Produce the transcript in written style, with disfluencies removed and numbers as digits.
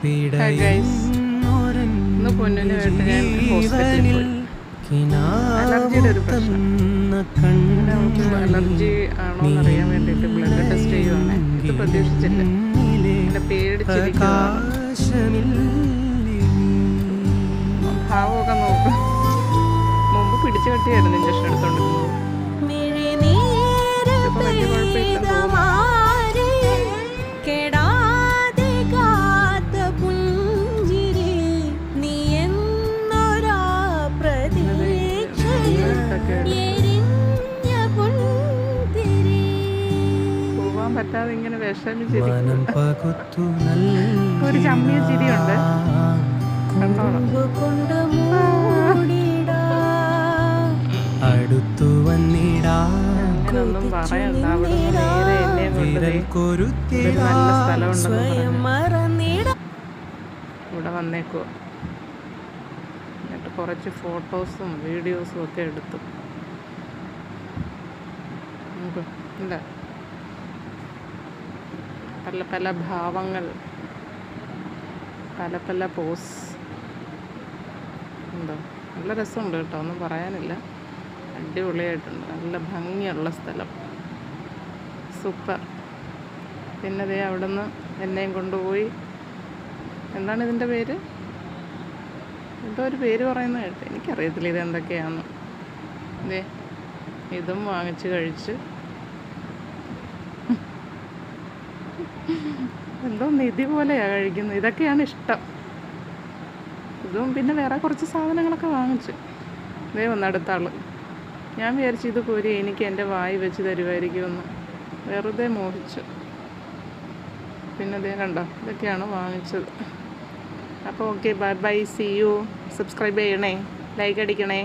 Hi guys, ഇന്ന് പൊന്നിനുമായിട്ട് ഞാൻ ഹോസ്പിറ്റലിൽ പോയി. അലർജിയുടെ ഒരു പ്രശ്നം. നമുക്ക് അലർജി ആണോ എന്നറിയാൻ വേണ്ടിയിട്ട് ബ്ലഡ് ടെസ്റ്റ് ചെയ്യുവാണ്. ഇത് പ്രതീക്ഷിച്ചില്ല, എന്നെ പേടിച്ചിരിക്കുകയാണ്. ഭാവമൊക്കെ നോക്കും. മുമ്പ് പിടിച്ചു കെട്ടിയായിരുന്നു ഇഞ്ചക്ഷൻ എടുത്തോണ്ടിരുന്നത്. ഇതിപ്പോൾ വലിയ കുഴപ്പമില്ലെന്ന് തോന്നുന്നു. പോവാൻ പറ്റാതെ ഇങ്ങനെ വിഷമിച്ചിരിക്കും. ഒരു ചമ്മിയ ചിരിയുണ്ട്, കണ്ടോണം. അങ്ങനൊന്നും പറയണ്ട. അവിടെ നേരെ എന്നെ കൊണ്ട് നല്ല സ്ഥലമുണ്ടെന്ന് പറഞ്ഞു ഇവിടെ വന്നേക്കുവോ. എന്നിട്ട് കുറച്ച് ഫോട്ടോസും വീഡിയോസും ഒക്കെ എടുത്തു. ഇല്ല, പല പല ഭാവങ്ങൾ, പല പല പോസ്. എന്തോ നല്ല രസമുണ്ട് കേട്ടോ, ഒന്നും പറയാനില്ല. അടിപൊളിയായിട്ടുണ്ട്, നല്ല ഭംഗിയുള്ള സ്ഥലം, സൂപ്പർ. പിന്നെ ദേ അവിടെ നിന്ന് എന്നെയും കൊണ്ടുപോയി. എന്താണ് ഇതിൻ്റെ പേര്? എന്തോ ഒരു പേര് പറയുന്നത് കേട്ടോ, എനിക്കറിയത്തില്ല ഇതെന്തൊക്കെയാണെന്ന്. ദേ ഇതും വാങ്ങിച്ച് കഴിച്ച്. എന്തോ നിധി പോലെയാണ് കഴിക്കുന്നത്. ഇതൊക്കെയാണ് ഇഷ്ടം. ഇതും പിന്നെ വേറെ കുറച്ച് സാധനങ്ങളൊക്കെ വാങ്ങിച്ചു. ദേ വന്ന് അടുത്ത ആൾ. ഞാൻ വിചാരിച്ചു ഇത് കോരി എനിക്ക് എൻ്റെ വായി വെച്ച് തരുമായിരിക്കുമെന്ന്. വെറുതെ മോഹിച്ചു. പിന്നെ ദേ കണ്ടോ, ഇതൊക്കെയാണ് വാങ്ങിച്ചത്. അപ്പോൾ okay, bye bye, see you. Subscribe ചെയ്യണേ, ലൈക്ക് അടിക്കണേ.